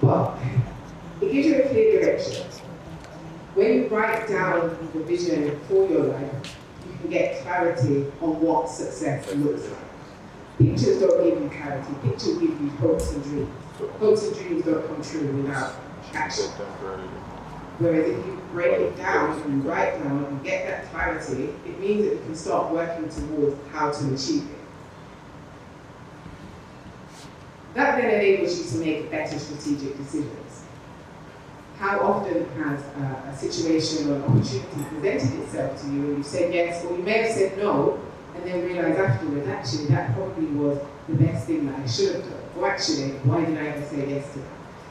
But it gives you a clear direction. When you write down the vision for your life, you can get clarity on what success looks like. Pictures don't give you clarity, pictures give you hopes and dreams. Hopes and dreams don't come true without action. Whereas if you break it down and you write down and get that clarity, it means that you can start working towards how to achieve it. That then enables you to make better strategic decisions. How often has a situation or an opportunity presented itself to you and you said yes, or you may have said no, and then realize afterwards, actually, that probably was the best thing that I should have done. Or actually, why did I ever say yes to that?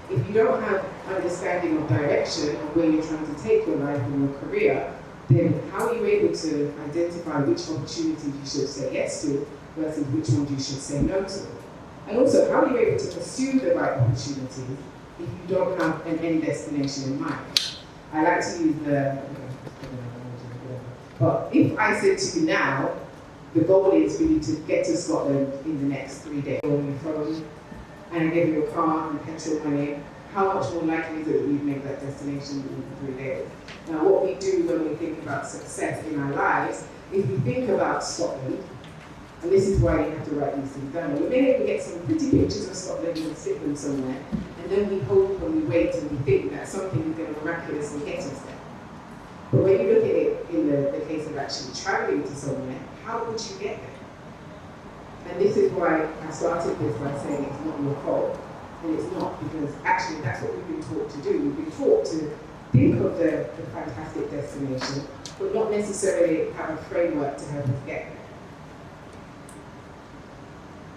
If you don't have understanding of direction of where you're trying to take your life and your career, then how are you able to identify which opportunities you should say yes to versus which ones you should say no to? And also, how are you able to pursue the right opportunities if you don't have an end destination in mind? I like to use but if I said to you now, the goal is for you to get to Scotland in the next 3 days on your phone, and I give you a car and petrol money, how much more likely is it that we'd make that destination in 3 days? Now, what we do when we think about success in our lives, if we think about Scotland, and this is why you have to write these things down, we may even get some pretty pictures of Scotland and stick them somewhere, and then we hope and we wait and we think that something is going to miraculously get us there. But when you look at it in the case of actually traveling to somewhere, how would you get there? And this is why I started this by saying it's not your fault. And it's not, because actually that's what we've been taught to do. We've been taught to think of the fantastic destination, but not necessarily have a framework to help us get there.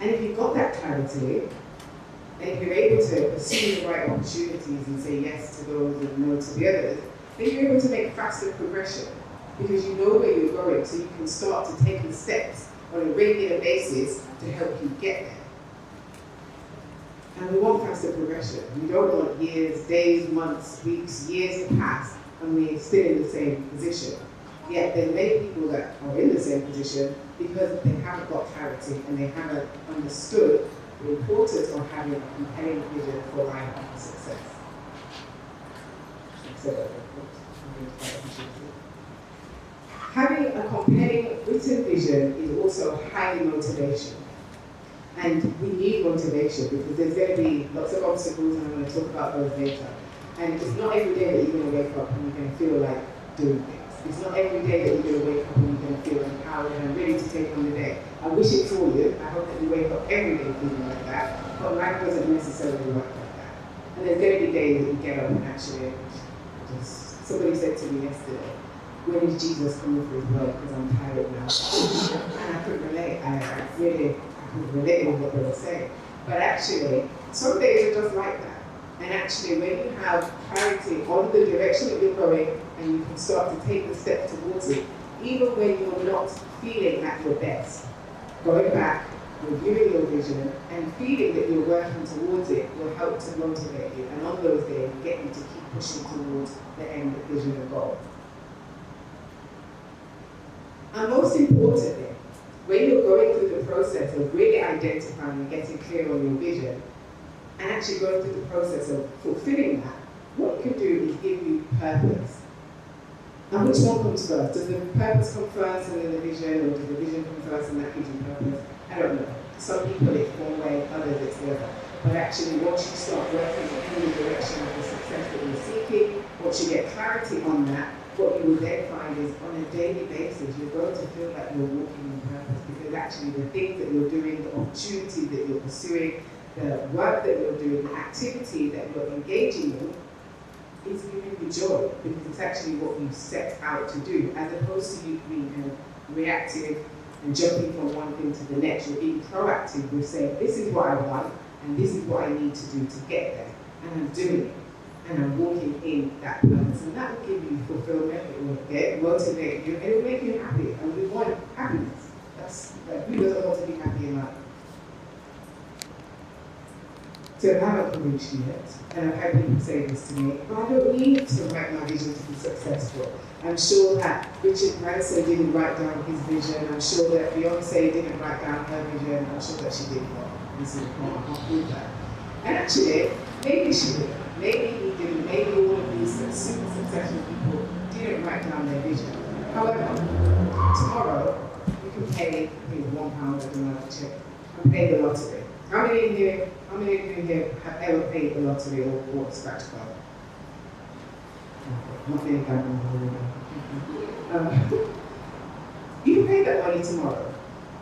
And if you've got that clarity, and if you're able to pursue the right opportunities and say yes to those and no to the others, then you're able to make faster progression because you know where you're going, so you can start to take the steps on a regular basis to help you get there. And we want faster progression. We don't want years, days, months, weeks, years to pass and we're still in the same position. Yet there are many people that are in the same position because they haven't got clarity and they haven't understood the importance of having a compelling vision for life and success. Having a compelling written vision is also highly motivational. And we need motivation because there's going to be lots of obstacles and I'm going to talk about those later. And it's not every day that you're going to wake up and you're going to feel like doing things. It's not every day that you're going to wake up and you're going to feel empowered and ready to take on the day. I wish it for you. I hope that you wake up every day feeling like that. But life doesn't necessarily work like that. And there's going to be days that you get up and actually somebody said to me yesterday, when is Jesus coming for his word? Because I'm tired now. And I couldn't relate. I couldn't relate with what they were saying. But actually, some days are just like that. And actually, when you have clarity on the direction that you're going and you can start to take the step towards it, even when you're not feeling at your best, going back, reviewing your vision, and feeling that you're working towards it will help to motivate you. And on those days, get you to keep pushing towards the end vision and goal. And most importantly, when you're going through the process of really identifying and getting clear on your vision, and actually going through the process of fulfilling that, what you can do is give you purpose. And which one comes first? Does the purpose come first and then the vision, or does the vision come first and that gives you purpose? I don't know. Some people it's one way, others it's the other. But actually, once you start working in the direction of the success that you're seeking, once you get clarity on that, what you will then find is on a daily basis, you're going to feel like you're walking in purpose because actually the things that you're doing, the opportunities that you're pursuing, the work that you're doing, the activity that you're engaging in is giving you joy because it's actually what you set out to do as opposed to you being kind of reactive and jumping from one thing to the next. You're being proactive with saying, this is what I want and this is what I need to do to get there. And I'm doing it. And I'm walking in that purpose. And that will give you fulfillment, it will motivate you, and it will make you happy. And we want happiness. That's who doesn't want to be happy in life? So I haven't reached yet, and I've had people say this to me, but I don't need to write my vision to be successful. I'm sure that Richard Branson didn't write down his vision. I'm sure that Beyonce didn't write down her vision. I'm sure that she did not. And so I can't prove that. And actually, Maybe she did. Maybe he didn't. Maybe all of these super successful people didn't write down their vision. However, tomorrow you can pay £1 as another check and pay the lottery. How many of you here have ever paid the lottery or bought a scratch card? Not many You can pay that money tomorrow.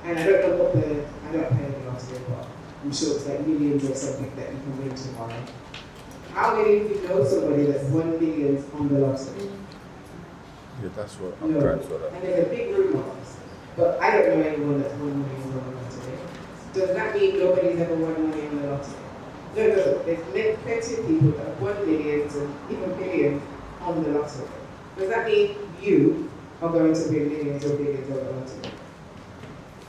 And I don't pay the lottery, but I'm sure it's like millions or something that you can win tomorrow. How many of you know somebody that's won millions on the lottery? Yeah, that's what I'm trying to And there's a big room on this. But I don't know anyone that's won millions on the lottery. Does that mean nobody's ever won money on the lottery? No. There's plenty of people that have won millions and even billions on the lottery. Does that mean you are going to win millions or billions on the lottery?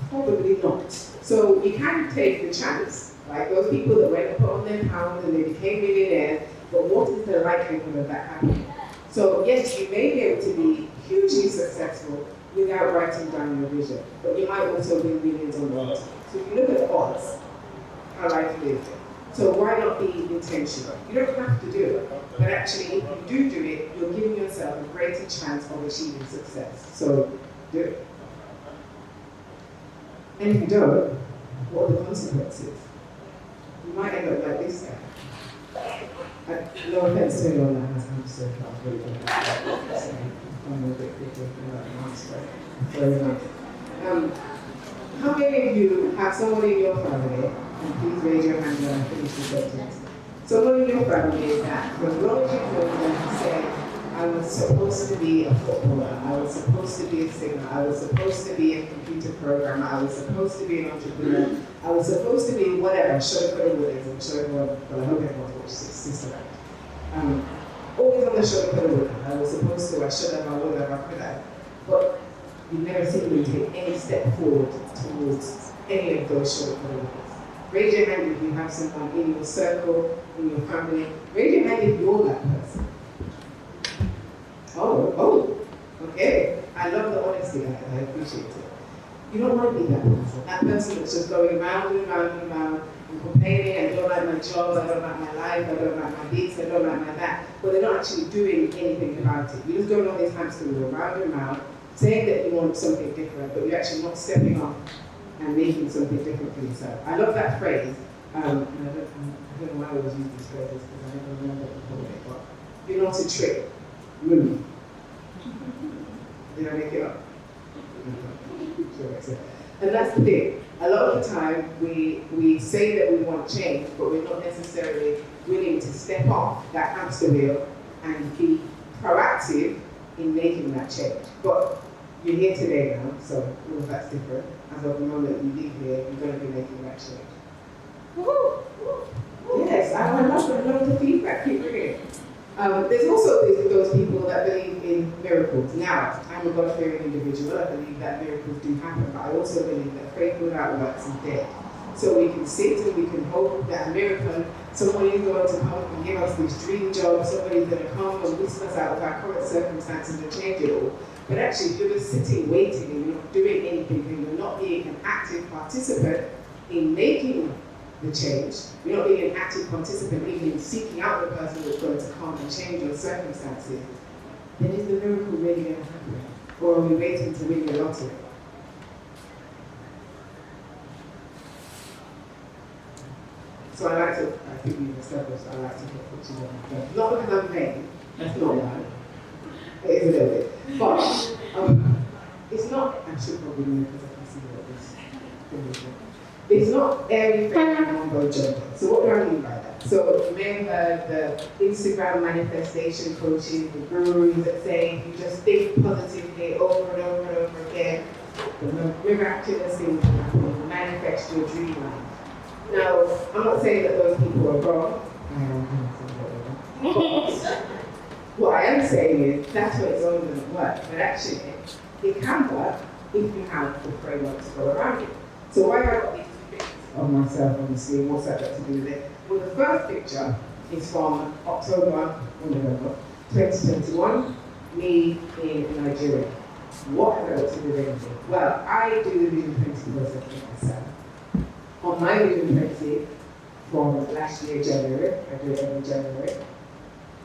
Probably not. So you can take the chance, like those people that went and put on their pounds and they became millionaires, but what is the likelihood of that happening? So yes, you may be able to be hugely successful without writing down your vision, but you might also win millions on the lottery. So if you look at the odds, how likely is it? So why not be intentional? You don't have to do it, but actually if you do it, you're giving yourself a greater chance of achieving success. So do it. And if you don't, what are the consequences? You might end up like this guy. No offense to anyone that has hamster, I'm really good at that. I'm a bit about hamster. Very nice. How many of you have someone in your family, and please raise your hand when I finish the sentence. Someone in your family that, for as long as you've known them, say, I was supposed to be a footballer, I was supposed to be a singer, I was supposed to be a computer programmer, I was supposed to be an entrepreneur, I was supposed to be whatever, I'm sure I'm sure everyone, well I hope everyone watches Sister Act. Always on the shoulder, I was supposed to, I should have, I would have, I could have. But you've never seen me take any step forward towards any of those shortcomings. Raise your hand if you have someone in your circle, in your family. Raise your hand if you're that person. Okay. I love the honesty, I appreciate it. You don't want to be that person. That person that's just going round and round and round and complaining, I don't like my job, I don't like my life, I don't like my this, I don't like my that, but they're not actually doing anything about it. You're just going on this hamster wheel, round and round, saying that you want something different, but you're actually not stepping up and making something different for yourself. I love that phrase. And I don't know why I always use these phrases because I never remember what to call it, but you're not a trick, move. Did I make it up? And that's the thing. A lot of the time we say that we want change, but we're not necessarily willing to step off that hamster wheel and be proactive in making that change. But you're here today now, so all of that's different. As of the moment you leave here, you're going to be making that change. Woo-hoo! Yes, I love the feedback. Keep bringing it. There's also those people that believe in miracles. Now, I'm a God-fearing individual. I believe that miracles do happen, but I also believe that faith without works is dead. So we can sit and we can hope that a miracle, somebody is going to come and give us this dream job, somebody's going to come and whisk us out of our current circumstances and change it all. But actually, if you're just sitting, waiting, and you're not doing anything, and you're not being an active participant in making the change, you're not being an active participant even in seeking out the person that's going to come and change your circumstances, then is the miracle really going to happen? Or are we waiting to win the lottery? So I think we've established, I like to put pictures on my phone. Not because I'm vain, that's not why. It is a little bit. But it's not, I should probably know because I can see what this thing is. It's not everything mumbo jumbo. So what do I mean by that? So you may have heard the Instagram manifestation coaches, the gurus that say if you just think positively over and over and over again, the miraculous things will happen, you manifest your dream life. Now, I'm not saying that those people are wrong. But what I am saying is that's what it's only going to work. But actually, it can work if you have the framework to go around it. So why have I got these two pictures of myself on the screen? What's that got to do with it? Well, the first picture is from October or November 2021, me in Nigeria. What have I got to do with anything? Well, I do the Vision 20 process myself. On my Vision 20, from last year, January. I do it every January.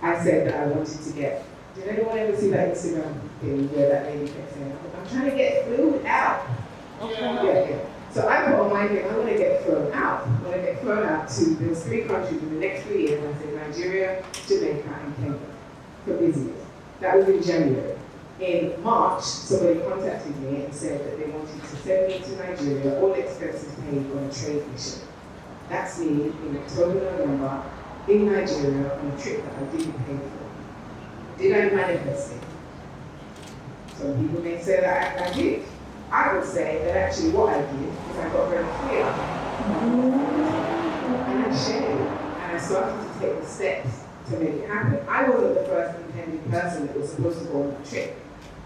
I said that I wanted to get, did anyone ever see that Instagram thing where that lady kept saying, I'm trying to get fluid out? Yeah. So I put on my thing, I want to get thrown out. I want to get thrown out to those 3 countries in the next 3 years. I said Nigeria, Jamaica, and Kenya for business. That was in January. In March, somebody contacted me and said that they wanted to send me to Nigeria, all expenses paid on a trade mission. That's me in October, November, in Nigeria on a trip that I didn't pay for. Did I manifest it? Some people may say that I did. I would say that actually what I did is I got very clear. And I shared it. And I started to take the steps to make it happen. I wasn't the first intended person that was supposed to go on that trip.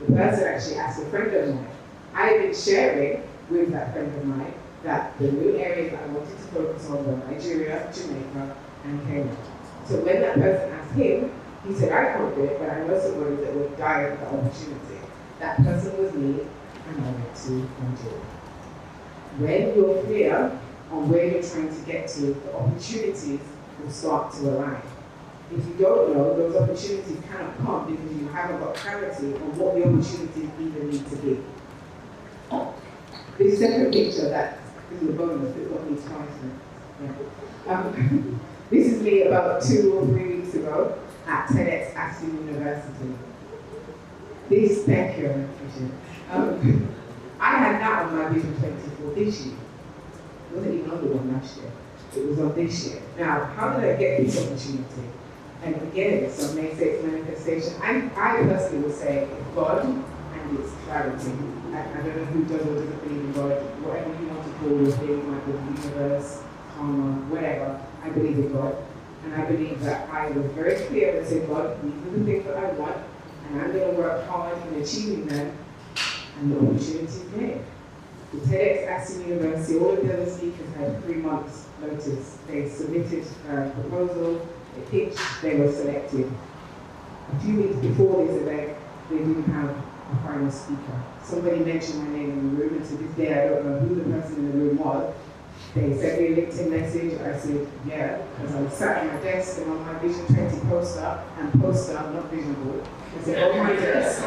The person actually asked a friend of mine. I had been sharing with that friend of mine that the new areas that I wanted to focus on were Nigeria, Jamaica, and Kenya. So when that person asked him, he said, I can't do it, but I know somebody that would die of the opportunity. That person was me, and I went to Nigeria. When you're clear on where you're trying to get to, the opportunities will start to align. If you don't know, those opportunities cannot come because you haven't got clarity on what the opportunities even need to be. This second picture, that is a bonus, it's not me twice. Yeah. This is me about 2 or 3 weeks ago at TEDx Aston University. This, thank you, I had that on my Vision 24 this year. It wasn't even on the one last year. It was on this year. Now, how did I get this opportunity? And again, some may say it's manifestation. I personally would say it's God and it's clarity. I don't know who does or doesn't believe in God, whatever you want to call your thing, like the universe, karma, whatever. I believe in God. And I believe that I was very clear and said, God, these are the things that I want, and I'm going to work hard in achieving them, and the opportunity came. The TEDx Aston University, all of the other speakers had 3 months notice. They submitted a proposal, they pitched, they were selected. A few weeks before this event, they didn't have a final speaker. Somebody mentioned my name in the room, and to this day I don't know who the person in the room was. They sent me a LinkedIn message. I said, yeah, because I was sat at my desk and on my Vision 20 poster, not vision board. I said, on my desk,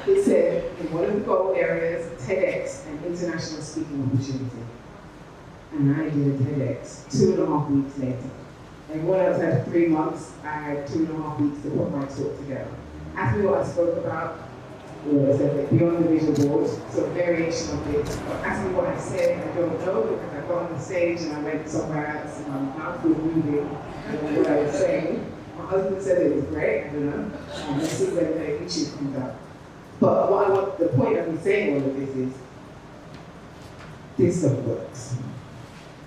it said, in one of the goal areas, TEDx and international speaking opportunity. And I did a TEDx 2.5 weeks later. Everyone else had 3 months. I had 2.5 weeks to put my talk together. Ask me what I spoke about. Well, I said beyond the vision board, so variation of it. But ask me what I said, I don't know, because I got on the stage and I went somewhere else and my mouth was moving. I don't know what I was saying. My husband said it was great, I don't know. Let's see when the YouTube comes out. But what I want, the point of me saying all of this is, this stuff works.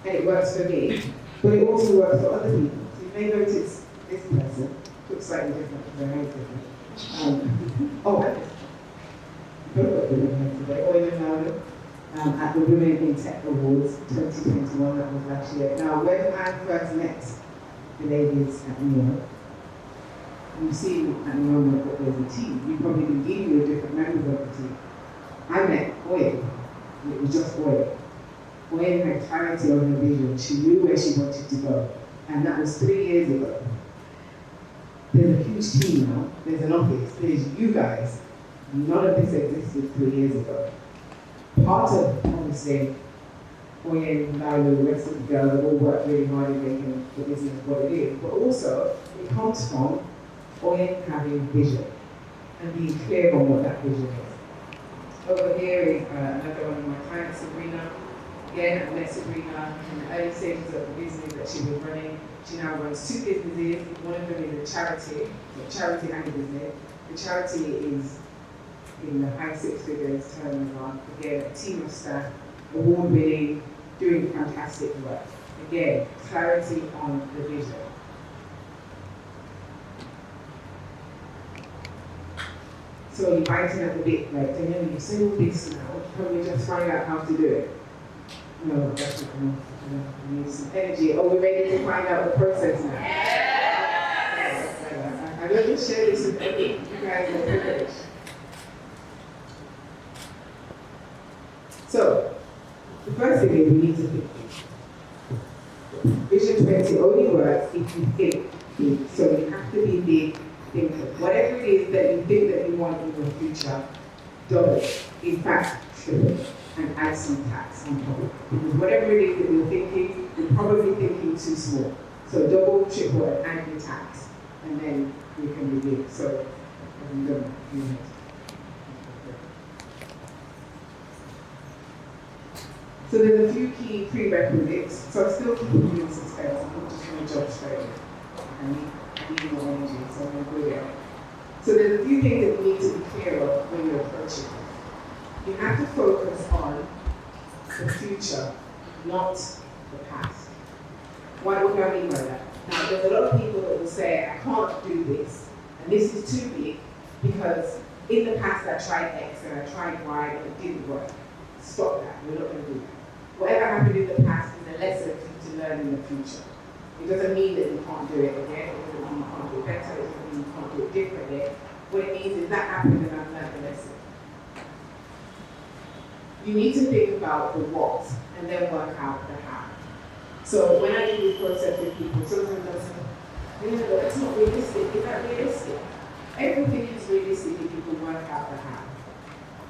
And it works for me, but it also works for other people. So you may notice this person looks slightly different, very different. At the Women in Tech Awards 2021, that was last year. Now, when I first met the ladies at Niyo, you've seen at the moment that there's a team. You've probably been dealing with different members of the team. I met Oye, and it was just Oye. Oye had clarity on her vision. She knew where she wanted to go, and that was 3 years ago. There's a huge team now. There's an office. There's you guys. None of this existed 3 years ago. Part of, obviously, Oye and Lila, the rest of the girls have all worked really hard in making the business what it is. But also, it comes from Oye having vision and being clear on what that vision is. Over here is another one of my clients, Sabrina. Again, I met Sabrina in the early stages of the business that she was running. She now runs 2 businesses. One of them is a charity and a business. The charity is in the high 6 figures turnover. Again, a team of staff, award-winning, doing fantastic work. Again, clarity on the vision. So you're biting at the bit, like, Daniella, you say all this now, probably just find out how to do it. No, that's not enough. I need some energy. Are we ready to find out the process now? Yes! I'm going to share this with you guys are privileged. So, the first thing is we need to think. Vision you think big. So you have to be big thinkers. Whatever it is that you think that you want in your future, double it. In fact, triple it. And add some tax on top. Because whatever it is that you're thinking, you're probably thinking too small. So double, triple, and add your tax. And then you can be big. So, I'm going to So there's a few key prerequisites. So I'm still keeping you in suspense. I'm not just going to jump straight in. I need more energy, so I'm going to go there. So there's a few things that you need to be clear of when you're approaching it. You have to focus on the future, not the past. What do I mean by that? Now, there's a lot of people that will say, I can't do this, and this is too big, because in the past I tried X and I tried Y and it didn't work. Stop that, we're not going to do that. Whatever happened in the past is a lesson for you to learn in the future. It doesn't mean that you can't do it again, it doesn't mean you can't do it better, it doesn't mean you can't do it differently. What it means is that happened and I've learned the lesson. You need to think about the what and then work out the how. So when I do this process with people, sometimes I say, it's not realistic. Is that realistic? Everything is realistic if you can work out the how.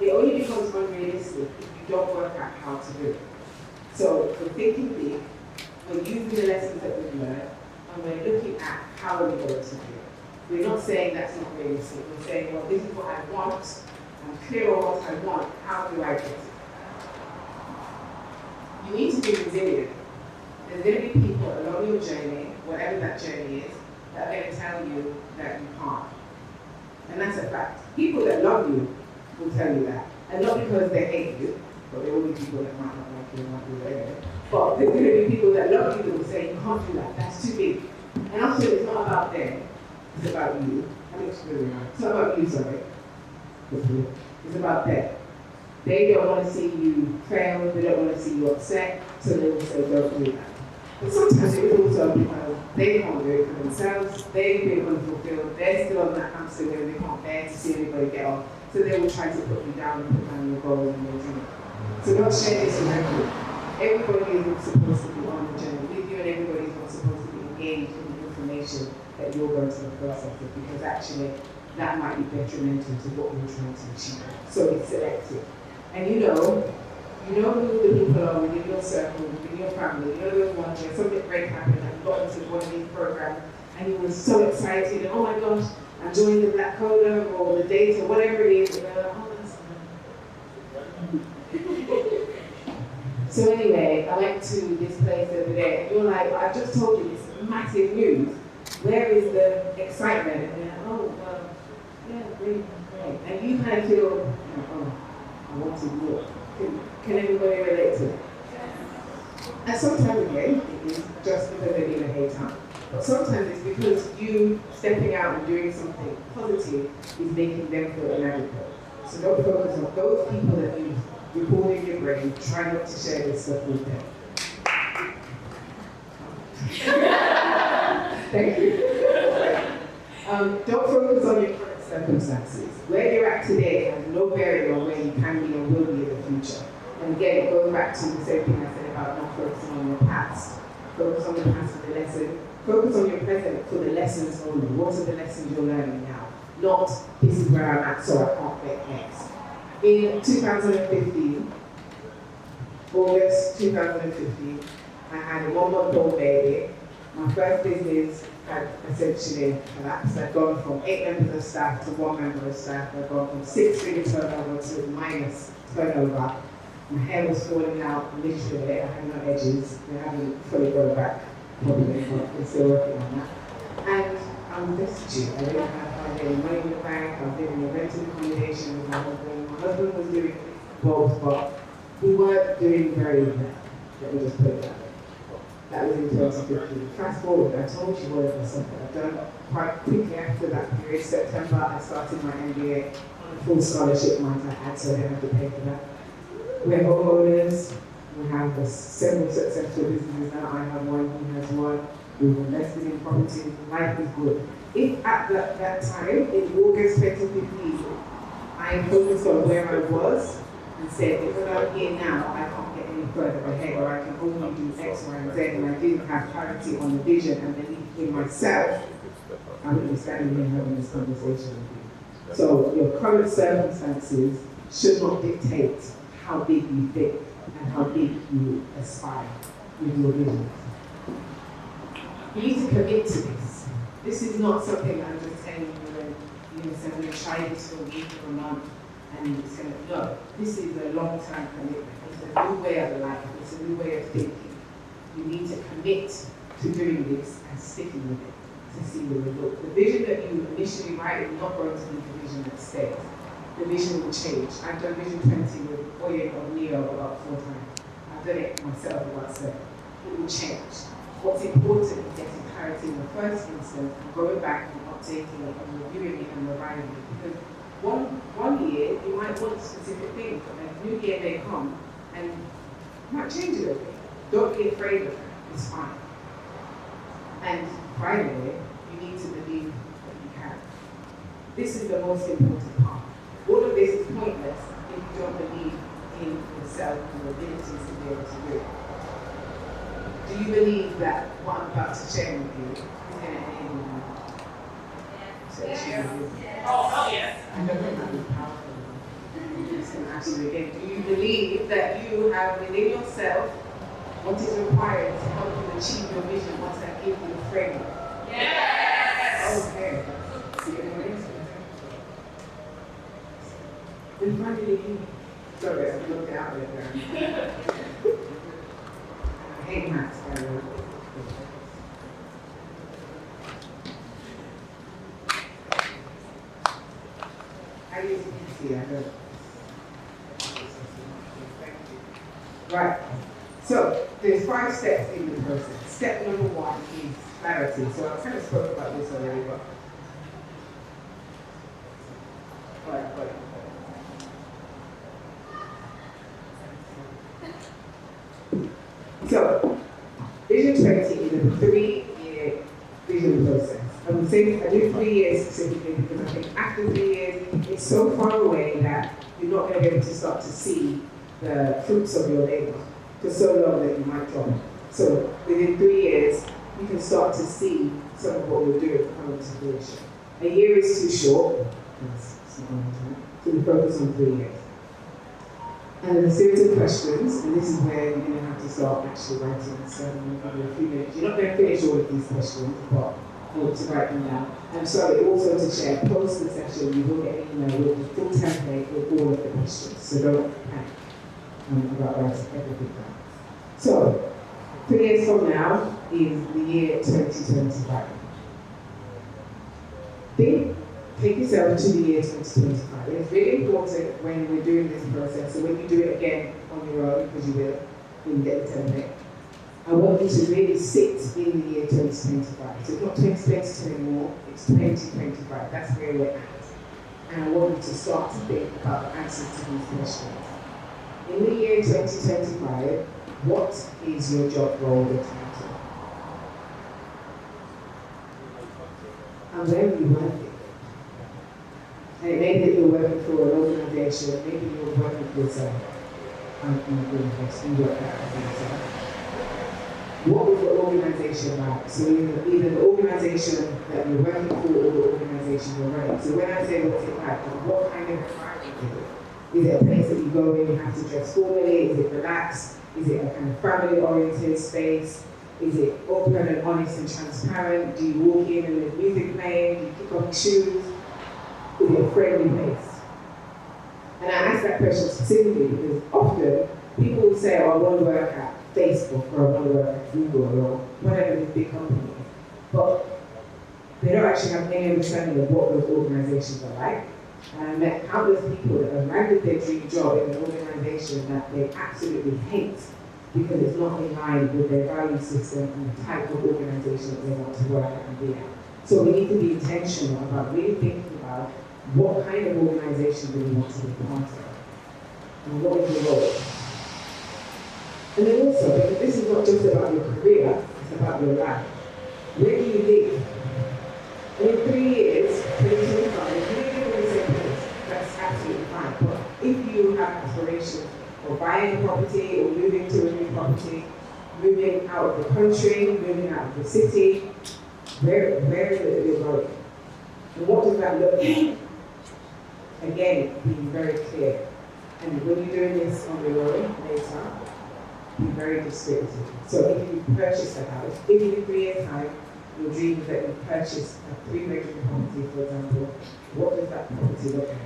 It only becomes unrealistic if you don't work out how to do it. So we're thinking big, we're using the lessons that we've learned, and we're looking at how we're going to do it. We're not saying that's not realistic. We're saying, well, this is what I want. I'm clear on what I want. How do I get it? You need to be resilient. There's going to be people along your journey, whatever that journey is, that are going to tell you that you can't. And that's a fact. People that love you will tell you that. And not because they hate you, but there will be people that might not like you and might be whatever. But there's going to be people that love you that will say, you can't do that, that's too big. And often it's not about them, it's about you. It's not about you, sorry. It's about them. They don't want to see you fail, they don't want to see you upset, so they will say, don't do that. But sometimes it is also because they can't do it for themselves, they feel unfulfilled, they're still on that hamster wheel, they can't bear to see anybody get off, so they will try to put you down and put down your goals and your dreams. So don't share this with everyone. Everybody is not supposed to be on the journey with you, and everybody is not supposed to be engaged in the information that you're going to process with, because actually that might be detrimental to what you're trying to achieve. So it's selective. And you know who the people are within your circle, within your family. You know those ones where something great happened and you got into one of these programs and you were so excited and oh my gosh, I'm joining the Black Coda or the Date or whatever it is, and they're like, oh, that's So anyway, I went to this place the other day and you're like, I just told you this massive news. Where is the excitement? And they're like, oh, well, yeah, great. And you kind of feel, oh, I want to walk. Can everybody relate to it? And sometimes again, it is just because they're in a hate time. But sometimes it's because you stepping out and doing something positive is making them feel inadequate. So don't focus on those people that you record in your brain. Try not to share this stuff with them. Thank you. Don't focus on your current circumstances. Where you're at today has no bearing on where you can be or will be in the future. And again, it goes back to the same thing I said about not focusing on your past. Focus on the past for the lesson. Focus on your present for the lessons only. What are the lessons you're learning now? Not, this is where I'm at, so I can't get X. In 2015, August 2015, I had a 1-month-old baby. My first business had essentially collapsed. I'd gone from 8 members of staff to 1 member of staff. I'd gone from 6-figure turnover to minus turnover. My hair was falling out, literally. I had no edges. They haven't fully grown back, probably, but we're still working on that. And I'm destitute. I didn't have any money in the bank. I was living in a rented accommodation with my husband. My husband was doing both, but we weren't doing very well. Let me just put it that way. That was in 2015. Fast forward, I told you what it was something I've done quite quickly after that period. September, I started my MBA on a full scholarship amount I had, so I didn't have to pay for that. We're homeowners. We have several successful businesses now. I have one, he has one. We've invested in property. Life is good. If at that time, in August 2015, I focused on where I was and said, because I'm here now, I can't get any further ahead, or I can only do X, Y, and Z, and I didn't have clarity on the vision and belief in myself, I wouldn't be standing here having this conversation with you. So your current circumstances should not dictate how big you think and how big you aspire with your vision. You need to commit to this. This is not something that I'm just telling you and I'm going to try this for a week or a month and it's going to, no. This is a long-term commitment. It's a new way of life. It's a new way of thinking. You need to commit to doing this and sticking with it to see the result. The vision that you initially write is not going to be the vision that stays. The vision will change. I've done Vision 20 with Oye or Niyo about 4 times. I've done it myself about 7. It will change. What's important is getting clarity in the first instance and going back and updating it and reviewing it and revising it. Because one year you might want a specific thing, and a new year may come and you might change it a bit. Don't be afraid of that. It's fine. And finally, you need to believe that you can. This is the most important part. All of this is pointless if you don't believe in yourself and your abilities to be able to do it. Do you believe that what I'm about to share with you is going to enable you to achieve it? Oh, yes. I don't think that is powerful. I'm just going to ask you again. Do you believe that you have within yourself what is required to help you achieve your vision once I give you the framework? Yes. Okay. See you next. Then finally, sorry, I looked out there. I hate maths, by the way. I use PC, I don't. Right. So, there's 5 steps in the process. Step number 1 is clarity. So I kind of spoke about this already, but so, Vision 20 is a 3-year vision process. I'm saying I do 3 years specifically because I think after 3 years, it's so far away that you're not going to be able to start to see the fruits of your labor for so long that you might drop it. So within 3 years, you can start to see some of what we're doing come into fruition. A year is too short, so we focus on 3 years. And then a series of questions, and this is where you're going to have to start actually writing. So I'm going to give you a few minutes. You're not going to finish all of these questions, but I want to write them down. And so also to share, post the session, you will get an email with the full template with all of the questions. So don't panic about writing everything down. So, 3 years from now is the year 2025. Take yourself to the year 2025. It's really important when we're doing this process, so when you do it again on your own, because you will, when you get the template, I want you to really sit in the year 2025. So it's not 2022 anymore, it's 2025. That's where we're at. And I want you to start to think about the answers to these questions. In the year 2025, what is your job role or title? And where are you working? And it may be that you're working for an organization, maybe you're working for yourself. You work out for yourself. What is the organization like? So either the organization that you're working for or the organization you're running. So when I say what's it like, what kind of environment is it? Is it a place that you go in, you have to dress formally? Is it relaxed? Is it a kind of family-oriented space? Is it open and honest and transparent? Do you walk in and there's music playing? Do you kick off your shoes? Is it a friendly place? And I ask that question specifically because often people will say, oh, I want to work at Facebook or I want to work at Google or whatever these big companies. But they don't actually have any understanding of what those organizations are like. And I met countless people that have landed their dream job in an organization that they absolutely hate because it's not in line with their value system and the type of organization that they want to work at and be at. So we need to be intentional about really thinking about what kind of organization do we want to be part of and what is the role. And then also, because this is not just about your career, it's about your life. Where do you live? And in 3 years, 2025, if you live in the same place, that's absolutely fine. But if you have aspirations of buying a property or moving to a property, moving out of the country, moving out of the city. Where is it that you're going? And what does that look like? Again, being very clear. And when you're doing this on your own later, be very descriptive. So if you purchase a house, if in 3 years' time, your dream is that you purchase a 3-bedroom property, for example, what does that property look like?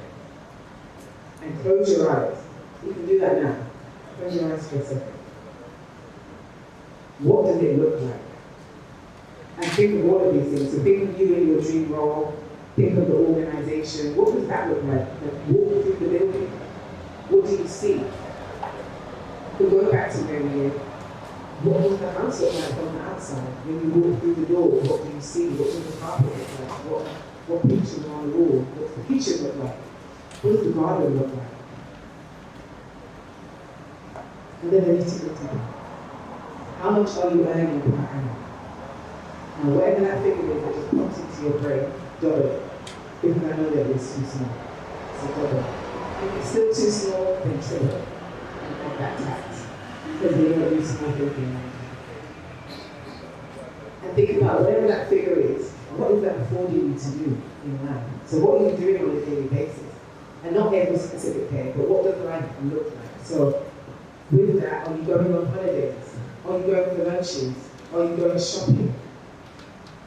And close your eyes. You can do that now. Close your eyes for a second. What does it look like? And think of all of these things. So think of you in your dream role. Think of the organization. What does that look like? Like walk through the building. What do you see? So go back to where we live. What does the house look like on the outside? When you walk through the door, what do you see? What does the carpet look like? What pictures are on the wall? What's the kitchen look like? What does the garden look like? And then the nitty-gritty. How much are you earning per annum? Now, whatever that figure is that just pops into your brain, double it. Because I know that it's too small. So double it. If it's still too small, then triple it. And add that tax. Because they don't do small thinking. And think about whatever that figure is, what is that affording you to do in life? So what are you doing on a daily basis? And not every specific pay, but what does life look like? So with that, are you going on holidays? Are you going for lunches? Are you going shopping?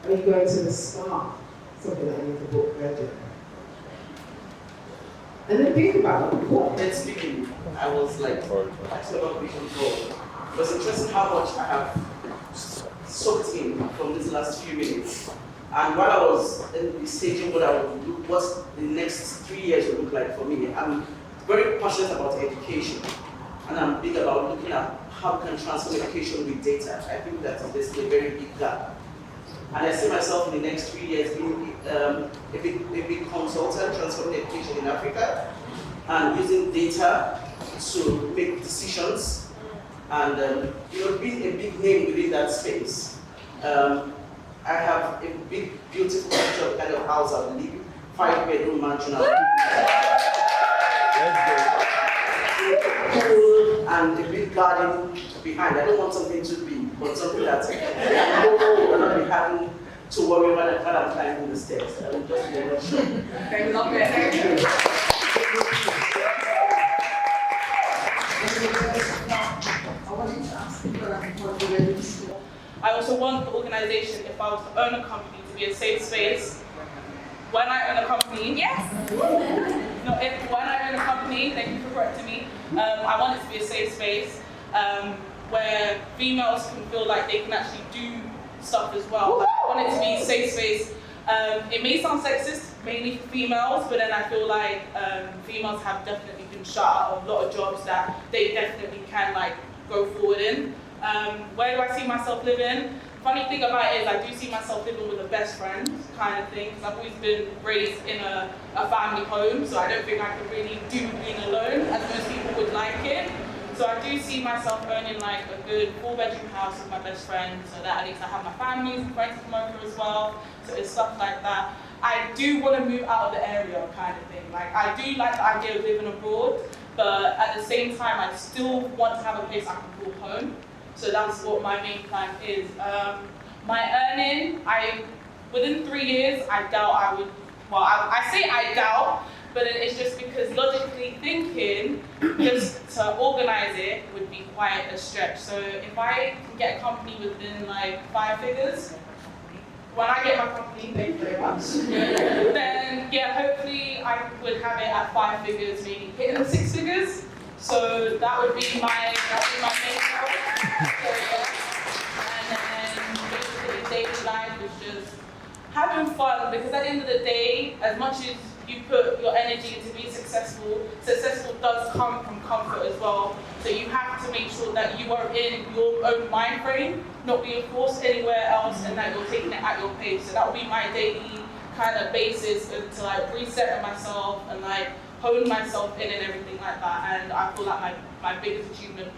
Are you going to the spa? Something that I need to book urgently. And then think about what. Then speaking, I was like, actually about vision goal. It was interesting how much I have soaked in from these last few minutes. And while I was in the staging what I would look, what the next 3 years would look like for me, I'm very passionate about education. And I'm big about looking at how we can transform education with data. I think that there's a very big gap. And I see myself in the next 3 years being a big consultant transforming education in Africa and using data to make decisions and being a big name within that space. I have a big, beautiful picture of the kind of house I live in, 5-bedroom mansion. Pool and a big garden behind. I don't want something too big, but something that I will not be having to worry about when I'm climbing the stairs. I will just be able to show. Thank you. I wanted to ask you what I also want the organization, if I was to own a company, to be a safe space. When I own a company, yes. No, when I own a company, thank you for correcting me. I want it to be a safe space where females can feel like they can actually do stuff as well. Like, I want it to be a safe space. It may sound sexist, mainly for females, but then I feel like females have definitely been shut out of a lot of jobs that they definitely can go forward in. Where do I see myself living? Funny thing about it is I do see myself living with a best friend kind of thing, because I've always been raised in a family home, so I don't think I could really do being alone as most people would like it. So I do see myself owning a good 4-bedroom house with my best friend, so that at least I have my family and friends come over as well, so it's stuff like that. I do want to move out of the area kind of thing. I do like the idea of living abroad, but at the same time I still want to have a place I can call home. So that's what my main plan is. My earning, within 3 years, I doubt I would, well, I say I doubt, but it's just because logically thinking, just to organize it would be quite a stretch. So if I can get a company within 5 figures, when I get my company, thank you very much, then yeah, hopefully I would have it at 5 figures, maybe hitting the 6 figures. So that would be my main goal. So, yeah. And then basically daily life is just having fun, because at the end of the day, as much as you put your energy into being successful does come from comfort as well. So you have to make sure that you are in your own mind frame, not being forced anywhere else, and that you're taking it at your pace. So that would be my daily kind of basis to reset myself and hone myself in and everything like that. And I feel like my biggest achievement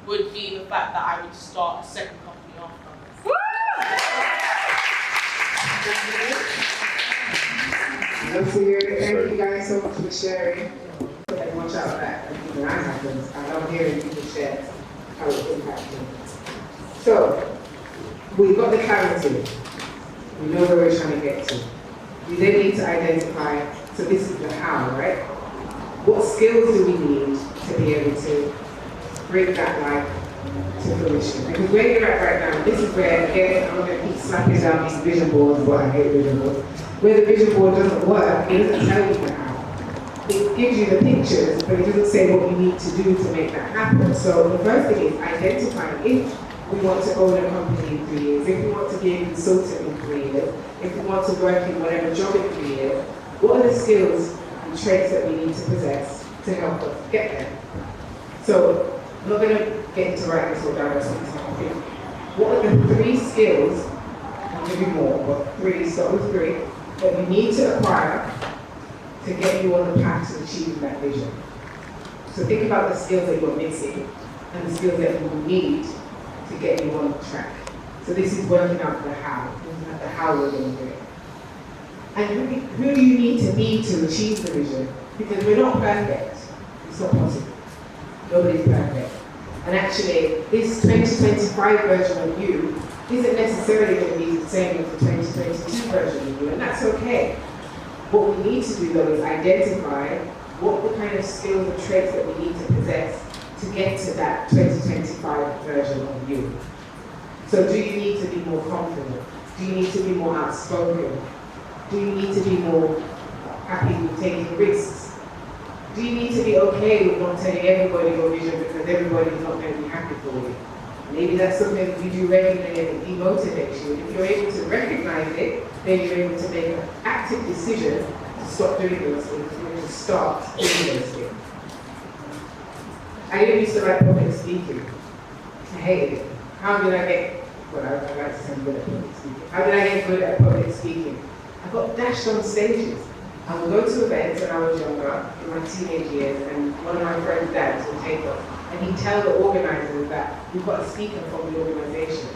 would be the fact that I would start a second company after. Thank you guys so much for sharing. Watch out for that. I love hearing people share. how it impacts them. So, we've got the clarity. We know where we're trying to get to. We then need to identify, so this is the how, right? What skills do we need to be able to bring that life to fruition? Because where you're at right now, this is where, again, I'm going to keep slapping down these vision boards, but I hate vision boards. Where the vision board doesn't work, it doesn't tell you the how. It gives you the pictures, but it doesn't say what you need to do to make that happen. So the first thing is identifying if we want to own a company in 3 years, if we want to be a consultant in 3 years, if we want to work in whatever job in 3 years, what are the skills and traits that we need to possess to help us get there? So I'm not going to get into writing this all down or something. I think what are the 3 skills, I'll give you more, but 3, start with 3, that you need to acquire to get you on the path to achieving that vision. So think about the skills that you're missing and the skills that you will need to get you on track. So this is working out the how, looking at the how we're going to do it. And who do you need to be to achieve the vision? Because we're not perfect. It's not possible. Nobody's perfect. And actually, this 2025 version of you isn't necessarily going to be the same as the 2022 version of you, and that's okay. What we need to do though is identify what the kind of skills and traits that we need to possess to get to that 2025 version of you. So do you need to be more confident? Do you need to be more outspoken? Do you need to be more happy with taking risks? Do you need to be okay with not telling everybody your vision because everybody's not going to be happy for you? Maybe that's something that you do regularly and it demotivates you. And if you're able to recognize it, then you're able to make an active decision to stop doing those things and to start doing those things. I didn't used to like public speaking. I hated it. How did I get, well, I like to say I'm good at public speaking. How did I get good at public speaking? I got dashed on stages. I would go to events when I was younger, in my teenage years, and one of my friends' dads would take us, and he'd tell the organizers that we've got a speaker from the organization.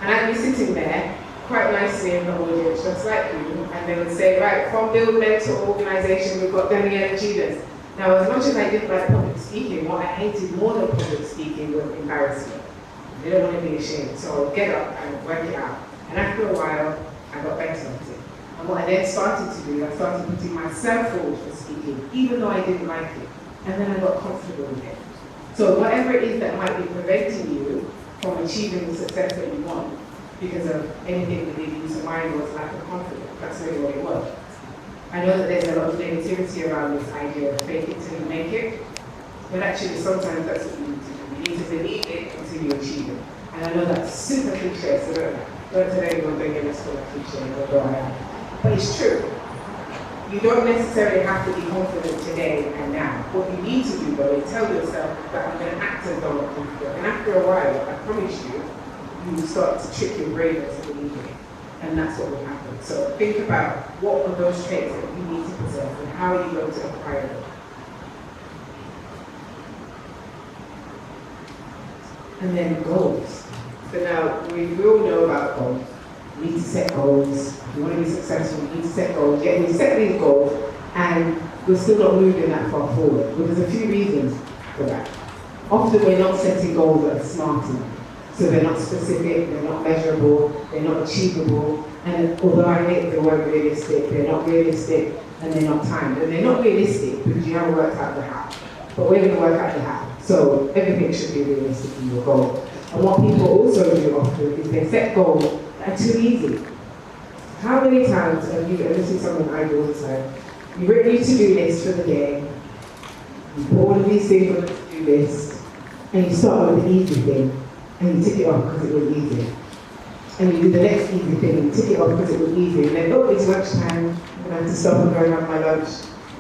And I'd be sitting there, quite nicely in the audience, just like you, and they would say, right, from Build Mentor Organization, we've got Daniella Genas. Now, as much as I didn't like public speaking, what I hated more than public speaking was embarrassment. I didn't want to be ashamed, so I would get up and work it out. And after a while, I got better at it. And what I then started to do, I started putting myself forward for speaking, even though I didn't like it. And then I got comfortable with it. So whatever it is that might be preventing you from achieving the success that you want, because of anything within you, so mine was lack of confidence, that's really what it was. I know that there's a lot of negativity around this idea of fake it till you make it, but actually sometimes that's what you need to do. You need to believe it until you achieve it. And I know that's super cliche, so don't tell anyone don't get us for that cliche, although I am. But it's true. You don't necessarily have to be confident today and now. What you need to do though is tell yourself that I'm going to act as though I'm confident. And after a while, I promise you, you will start to trick your brain into believing it. And that's what will happen. So think about what are those traits that you need to possess and how are you going to acquire them. And then goals. So now, we all know about goals. We need to set goals. If you want to be successful, you need to set goals. Yet we set these goals and we're still not moving that far forward. But there's a few reasons for that. Often we're not setting goals that are smart enough. So they're not specific, they're not measurable, they're not achievable. And although I hate the word realistic, they're not realistic and they're not timed. And they're not realistic because you haven't worked out the how. But we're going to work out the how. So everything should be realistic in your goal. And what people also do often is they set goals that are too easy. How many times have you, and this is something I do all the time, you've written your to-do list for the day, you put all of these things on the to-do list, and you start with the easy thing, and you tick it off because it was easy. And you do the next easy thing, and you tick it off because it was easy. And then, oh, it's lunchtime, and I have to stop and go and have my lunch.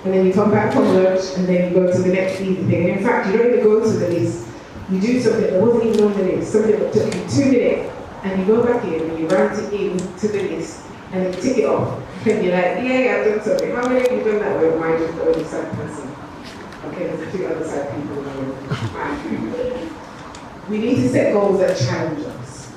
And then you come back from lunch, and then you go to the next easy thing. And in fact, you don't even go to the list. You do something that wasn't even on the list, something that took you 2 minutes, and you go back in, and you round it in to the list, and you tick it off. And you're like, yeah, I've done something. How many of you done that with my just the only side person? Okay, there's a few other side people in the room. We need to set goals that challenge us.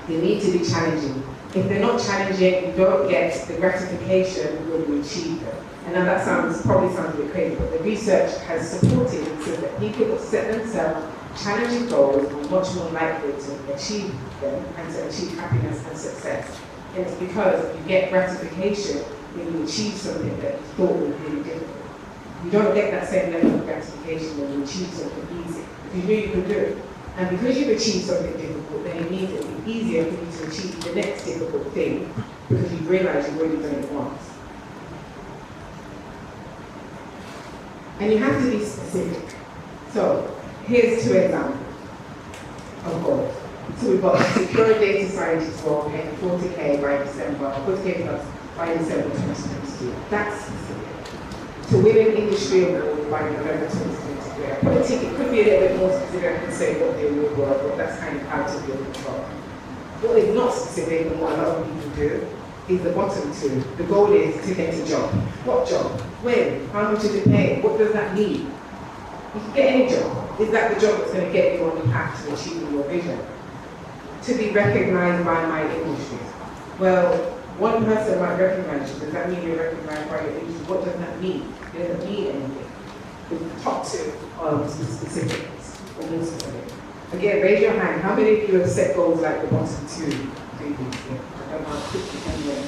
They need to be challenging. If they're not challenging, you don't get the gratification when you achieve them. And now that probably sounds a bit crazy, but the research has supported it so that people that set themselves challenging goals are much more likely to achieve them and to achieve happiness and success. And it's because you get gratification when you achieve something that you thought was really difficult. You don't get that same level of gratification when you achieve something easy. If you knew you could do it. And because you've achieved something difficult, then it means it'll be easier for you to achieve the next difficult thing because you've realized you've already done it once. And you have to be specific. So here's 2 examples of goals. So we've got a secure data scientist role paying 40K by December, 40K plus by December 2022. That's specific. To win an industry award by November 2023. I put a ticket, could be a little bit more specific, I can say what the award was, but that's kind of out of your control. What is not specific and what a lot of people do is the bottom 2. The goal is to get a job. What job? When? How much is it paying? What does that mean? You can get any job. Is that the job that's going to get you on the path to achieving your vision? To be recognized by my industry. Well, one person might recognize you. Does that mean you're recognized by your industry? What does that mean? It doesn't mean anything. The top 2 are specifics, or more specific. Again, raise your hand. How many of you have set goals like the bottom 2 previously? I don't know how quickly anyway.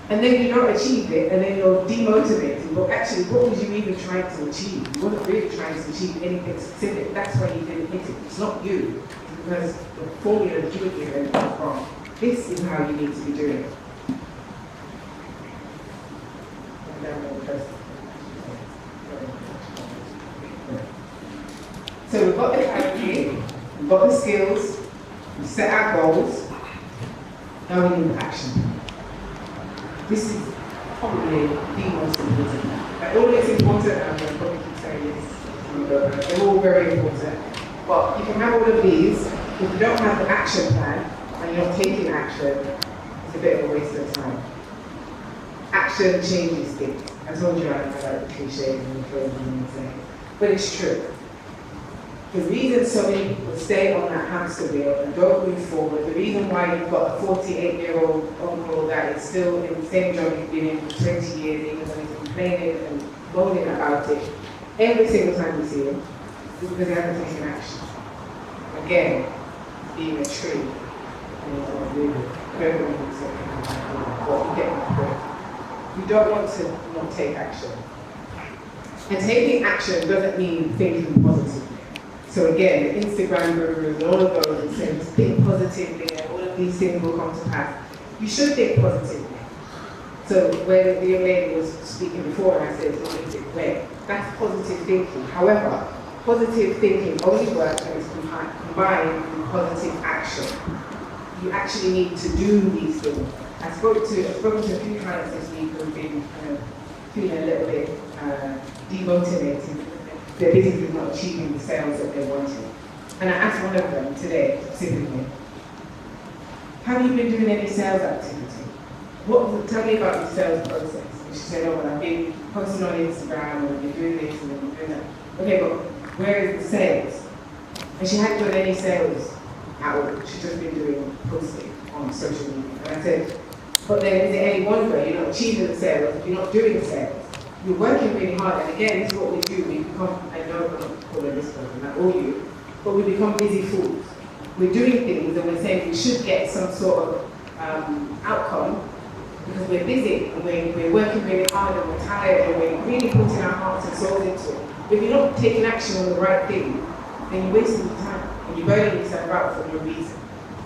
And then you don't achieve it, and then you're demotivated. But actually, what was you even trying to achieve? You weren't really trying to achieve anything specific. That's why you didn't hit it. It's not you, because the formula that you were given is wrong. This is how you need to be doing it. So we've got the clarity, we've got the skills, we've set our goals, now we need action. This is probably the most important. Like, all it's important, and I'm going to probably keep saying this, they're all very important. But you can have all of these, if you don't have the action plan, and you're not taking action, it's a bit of a waste of time. Action changes things. I told you I like the cliches and the phrases and saying, but it's true. The reason so many people stay on that hamster wheel and don't move forward, the reason why you've got a 48-year-old uncle that is still in the same job he's been in for 20 years, even though he's complaining and moaning about it, every single time we see him, is because he hasn't taken action. Again, being a tree, you don't want to not take action. And taking action doesn't mean thinking positively. So again, the Instagram gurus and all of those and saying think positively and all of these things will come to pass. You should think positively. So when the young lady was speaking before and I said it's only think way, that's positive thinking. However, positive thinking only works when it's combined with positive action. You actually need to do these things. I've spoken to a few clients this week who've been feeling a little bit demotivated. Their business is not achieving the sales that they wanted. And I asked one of them today, specifically, have you been doing any sales activity? Tell me about your sales process. And she said, oh, well, I've been posting on Instagram, and I've been doing this, and I've been doing that. Okay, but where is the sales? And she hadn't done any sales at all. She'd just been doing posting on social media. And I said, but then is it any wonder you're not achieving the sales if you're not doing the sales? You're working really hard, and again, this is what we do. We become, I know I'm not calling this person, not all you, but we become busy fools. We're doing things and we're saying we should get some sort of outcome because we're busy and we're working really hard and we're tired and we're really putting our hearts and souls into it. If you're not taking action on the right thing, then you're wasting your time and you're burning yourself out for no reason.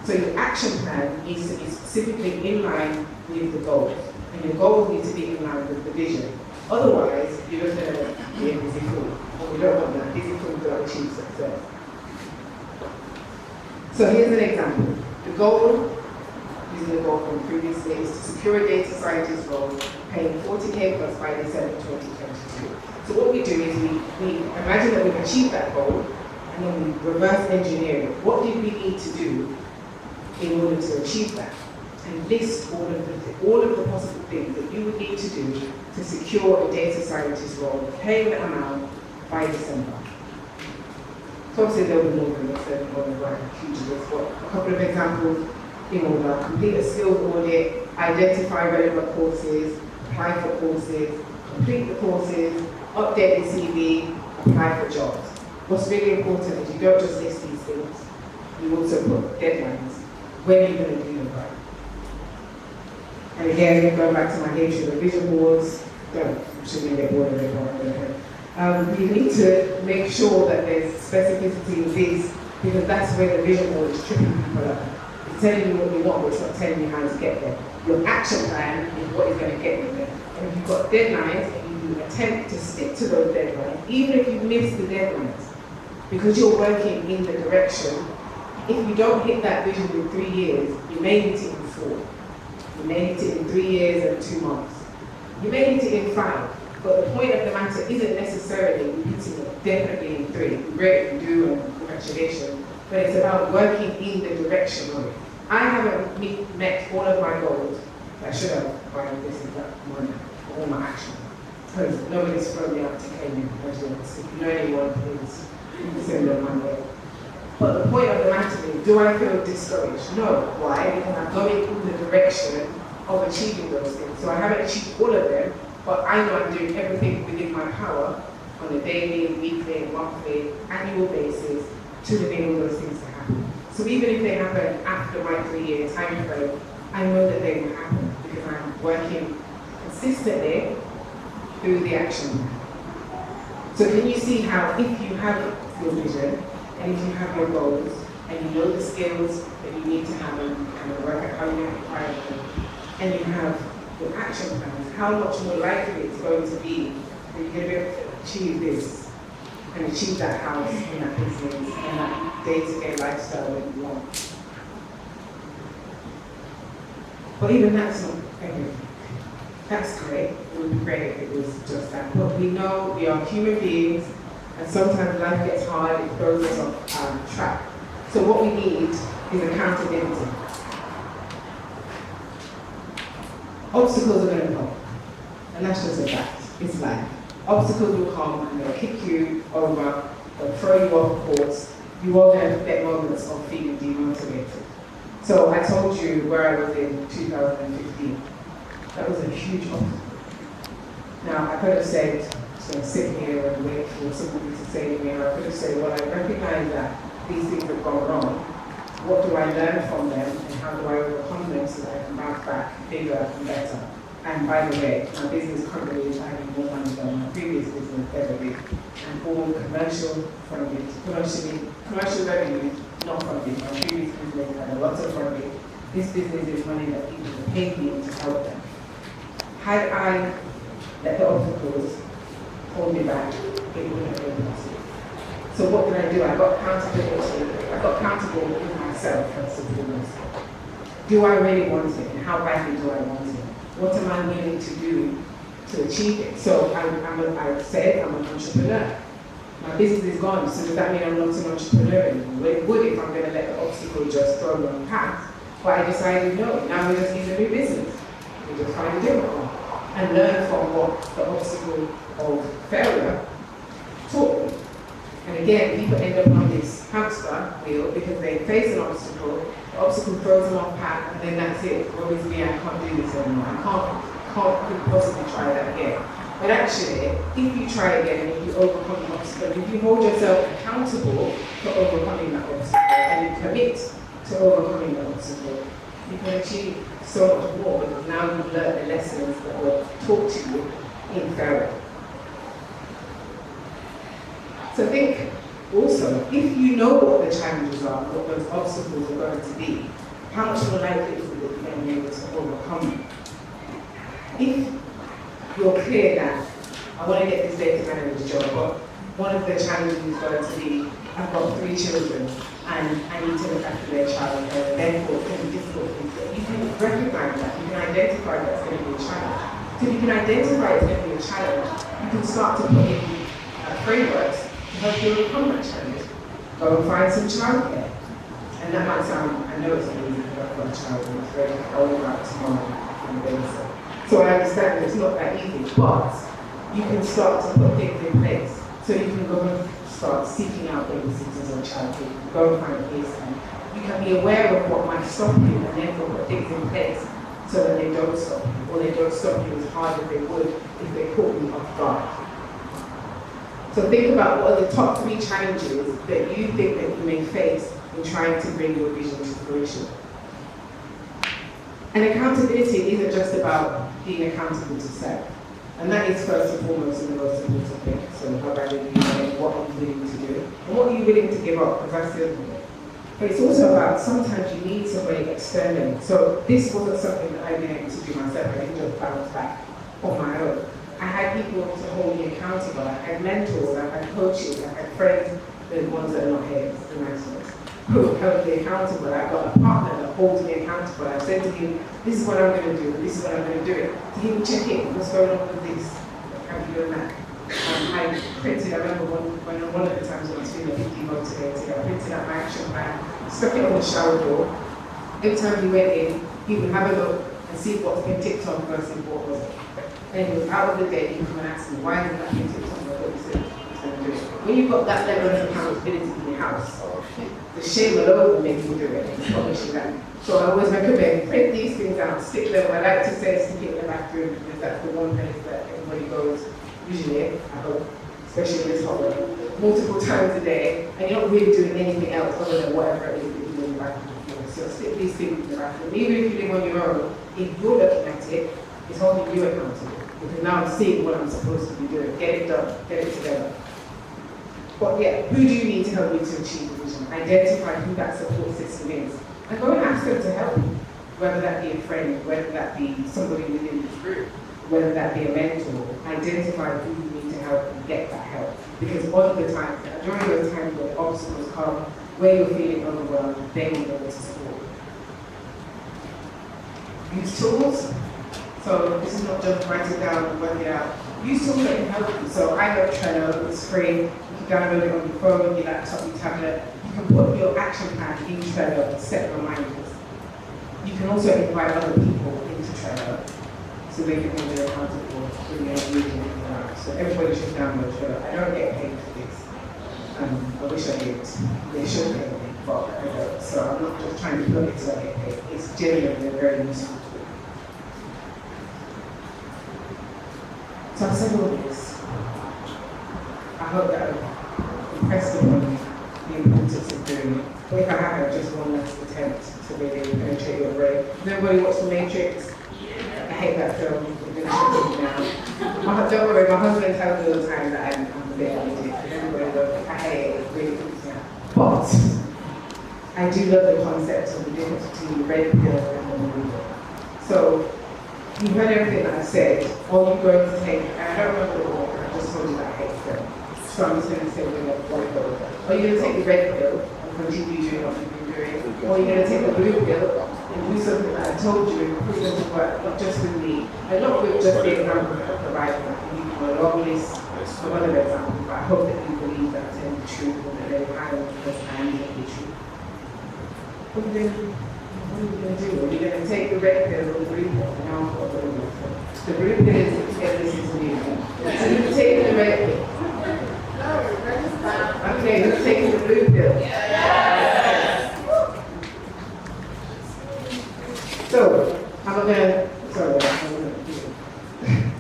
So your action plan needs to be specifically in line with the goals, and your goals need to be in line with the vision. Otherwise, you're just going to be a busy fool. And we don't want that. Busy fools don't achieve success. So here's an example. The goal, using the goal from previously, is to secure a data scientist role paying 40K plus by December 2022. So what we do is we imagine that we've achieved that goal, and then we reverse engineer it. What did we need to do in order to achieve that? And list all of the possible things that you would need to do to secure a data scientist role, paying that amount by December. So obviously there will be more than this, there will be a huge list, but a couple of examples in order: complete a skills audit, identify relevant courses, apply for courses, complete the courses, update the CV, apply for jobs. what's really important is you don't just list these things, you also put deadlines. When are you going to do them right? And again, going back to my nature of the vision boards, I'm sure you get bored of it. You need to make sure that there's specificity in these, because that's where the vision board is tripping people up. It's telling you what you want, but it's not telling you how to get there. Your action plan is what is going to get you there. And if you've got deadlines and you attempt to stick to those deadlines, even if you miss the deadlines, because you're working in the direction, if you don't hit that vision in 3 years, you may hit it in 4. You may hit it in 3 years and 2 months. You may hit it in 5. But the point of the matter isn't necessarily hitting it definitely in 3. Great if you do, and congratulations. But it's about working in the direction of it. I haven't met all of my goals. I should have by this is all my action. Because nobody's thrown me out to Kenya. If you know anyone, please send them my way. But the point of the matter is, do I feel discouraged? No. Why? Because I'm going in the direction of achieving those things. So I haven't achieved all of them, but I know I'm doing everything within my power on a daily, weekly, monthly, annual basis to enable those things to happen. So even if they happen after my 3-year time frame, I know that they will happen because I'm working consistently through the action plan. So can you see how if you have your vision and if you have your goals and you know the skills that you need to have and work out how you acquire them, and you have your action plans, how much more likely it's going to be that you're going to be able to achieve this and achieve that house and that business and that day-to-day lifestyle that you want. But even that's not everything. That's great. It would be great if it was just that. But we know we are human beings, and sometimes life gets hard, it throws us off track. So what we need is accountability. Obstacles are going to come, and that's just a fact. It's life. Obstacles will come and they'll kick you over, they'll throw you off course. You are going to get moments of feeling demotivated. So I told you where I was in 2015. That was a huge obstacle. Now I could have said, so sit here and wait for somebody to say to me, or I could have said, well, I recognize that these things have gone wrong. What do I learn from them, and how do I overcome them so that I can bounce back bigger and better? And by the way, my business currently is having more money than my previous business ever did, and all commercial funding, commercial revenue, not funding. My previous business had a lot of funding. This business is money that people have paid me to help them. Had I let the obstacles hold me back, it wouldn't have been possible. So what did I do? I got accountability. I got accountable with myself first and foremost. Do I really want it, and how badly do I want it? What am I willing to do to achieve it? So I said I'm an entrepreneur. My business is gone, so does that mean I'm not an entrepreneur anymore? Well, it would if I'm going to let the obstacle just throw me on the path. But I decided no, now we just need a new business. We just find a different one and learn from what the obstacle of failure taught me. And again, people end up on this hamster wheel because they face an obstacle, the obstacle throws them off path, and then that's it. Woe is me, I can't do this anymore. I can't possibly try that again. But actually, if you try again and if you overcome the obstacle, if you hold yourself accountable for overcoming that obstacle and you commit to overcoming that obstacle, you can achieve so much more because now you've learned the lessons that were taught to you in failure. So think also, if you know what the challenges are, what those obstacles are going to be, how much more likely is it that you're going to be able to overcome them? If you're clear that I want to get this data manager's job, but one of the challenges is going to be, I've got 3 children and I need to look after their child, and therefore it's going to be difficult. You can recognize that, you can identify that it's going to be a challenge. So if you can identify it's going to be a challenge, you can start to put in frameworks to help you overcome that challenge. Go and find some childcare. And that might sound, I know it's not easy to work for a child, and it's very old about tomorrow from the babysitter. So I understand that it's not that easy, but you can start to put things in place. So you can go and start seeking out babysitters or childcare, go and find a place, and you can be aware of what might stop you and therefore put things in place so that they don't stop you, or they don't stop you as hard as they would if they caught you off guard. So think about what are the top 3 challenges that you think that you may face in trying to bring your vision to fruition. And accountability isn't just about being accountable to self. And that is first and foremost the most important thing. So how value you know, what are you willing to do? And what are you willing to give up? Because that's the other thing. But it's also about sometimes you need somebody externally. So this wasn't something that I've been able to do myself. I didn't just bounce back on my own. I had people to hold me accountable. I had mentors, I had coaches, I had friends, the ones that are not here, the nice ones, who held me accountable. I've got a partner that holds me accountable. I said to him, this is what I'm going to do, this is what I'm going to do it. To him, check in, what's going on with this? How are you doing that? I printed, I remember one of the times when I was feeling demotivated, I printed out my action plan, stuck it on the shower door. Every time he went in, he would have a look and see what's been ticked on versus what wasn't. And he was out of the day, he would come and ask me, why isn't that being ticked on? I thought he said, he's going to do it. When you've got that level of accountability in your house, the shame alone will make you do it. I promise you that. So I always recommend, print these things out, stick them. I like to say stick it in the bathroom because that's the one place that everybody goes. Usually, I hope, especially in this holiday, multiple times a day, and you're not really doing anything else other than whatever it is that you do in the bathroom. So stick these things in the bathroom. Even if you live on your own, if you're looking at it, it's holding you accountable. Because now I'm seeing what I'm supposed to be doing. Get it done, get it together. But yeah, who do you need to help you to achieve the vision? Identify who that support system is. And go and ask them to help you. Whether that be a friend, whether that be somebody within the group, whether that be a mentor, identify who you need to help and get that help. Because all of the time, during those times where the obstacles come, where you're feeling overwhelmed, they will know what to support. Use tools. So this is not just write it down and work it out. Use tools that can help you. So I got Trello, it's free. You can download it on your phone, your laptop, your tablet. You can put your action plan in Trello and set reminders. You can also invite other people into Trello, so they can hold you accountable when you're reading it around. So everybody should download Trello. I don't get paid for this. I wish I did. They should pay me, but I don't. So I'm not just trying to plug it so I get paid. It's genuinely a very useful tool. So I've said all this. I hope that I've impressed upon you the importance of doing it. But if I haven't, just one last attempt to really penetrate your brain. Nobody watched The Matrix? I hate that film. We're going to shut it now. Don't worry, my husband tells me all the time that I'm a bit addicted. Everybody loves it. I hate it. It really freaks me out. But I do love the concept of the difference between the red pill and the blue pill. So you've heard everything that I said. All you're going to take, and I don't remember the order, I just told you that I hate them. So I'm just going to say we're going to one pill. Or you're going to take the red pill and continue doing what you've been doing. Or you're going to take the blue pill and do something that I told you and put them to work, not just with me. And not with just the example that I provided. I can give you a long list of other examples, but I hope that you believe that to be true and that they will handle because I am going to be true. What are you going to do? Are you going to take the red pill or the blue pill? Now I've got the blue pill. The blue pill is to get this into me. So you're taking the red pill. Okay, who's taking the blue pill? So,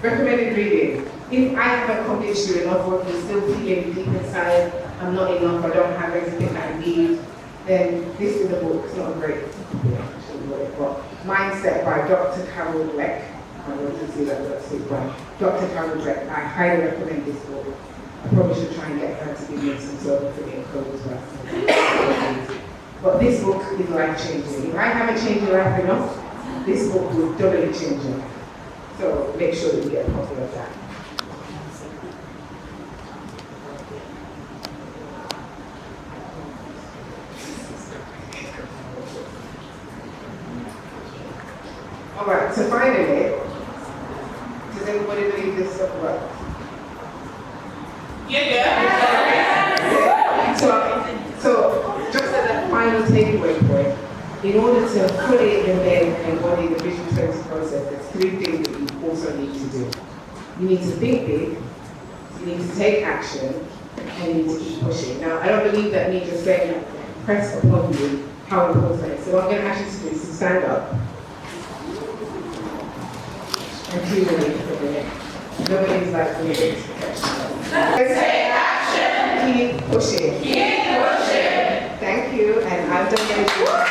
recommended reading. If I haven't accomplished you enough work, you're still feeling deep inside, I'm not enough, I don't have everything I need, then this is a book. It's not a great book. Mindset by Dr. Carol Dweck. I want to see that website by Dr. Carol Dweck. I highly recommend this book. I probably should try and get her to give me some sort of freaking code as well. But this book is life-changing. If I haven't changed your life enough, this book will doubly change your life. So make sure that you get a copy of that. All right, so finally, does everybody believe this stuff works? Yeah. So just as a final takeaway point, in order to fully embed and embody the Vision 20 process, there's 3 things that you also need to do. You need to think big, you need to take action, and you need to keep pushing. Now, I don't believe that me just saying that press upon you how important it is. So I'm going to ask you to do is stand up and feel the need for the next. Nobody's like me. Let's say Keep pushing. Keep pushing. Thank you, and I'm Daniella Genas.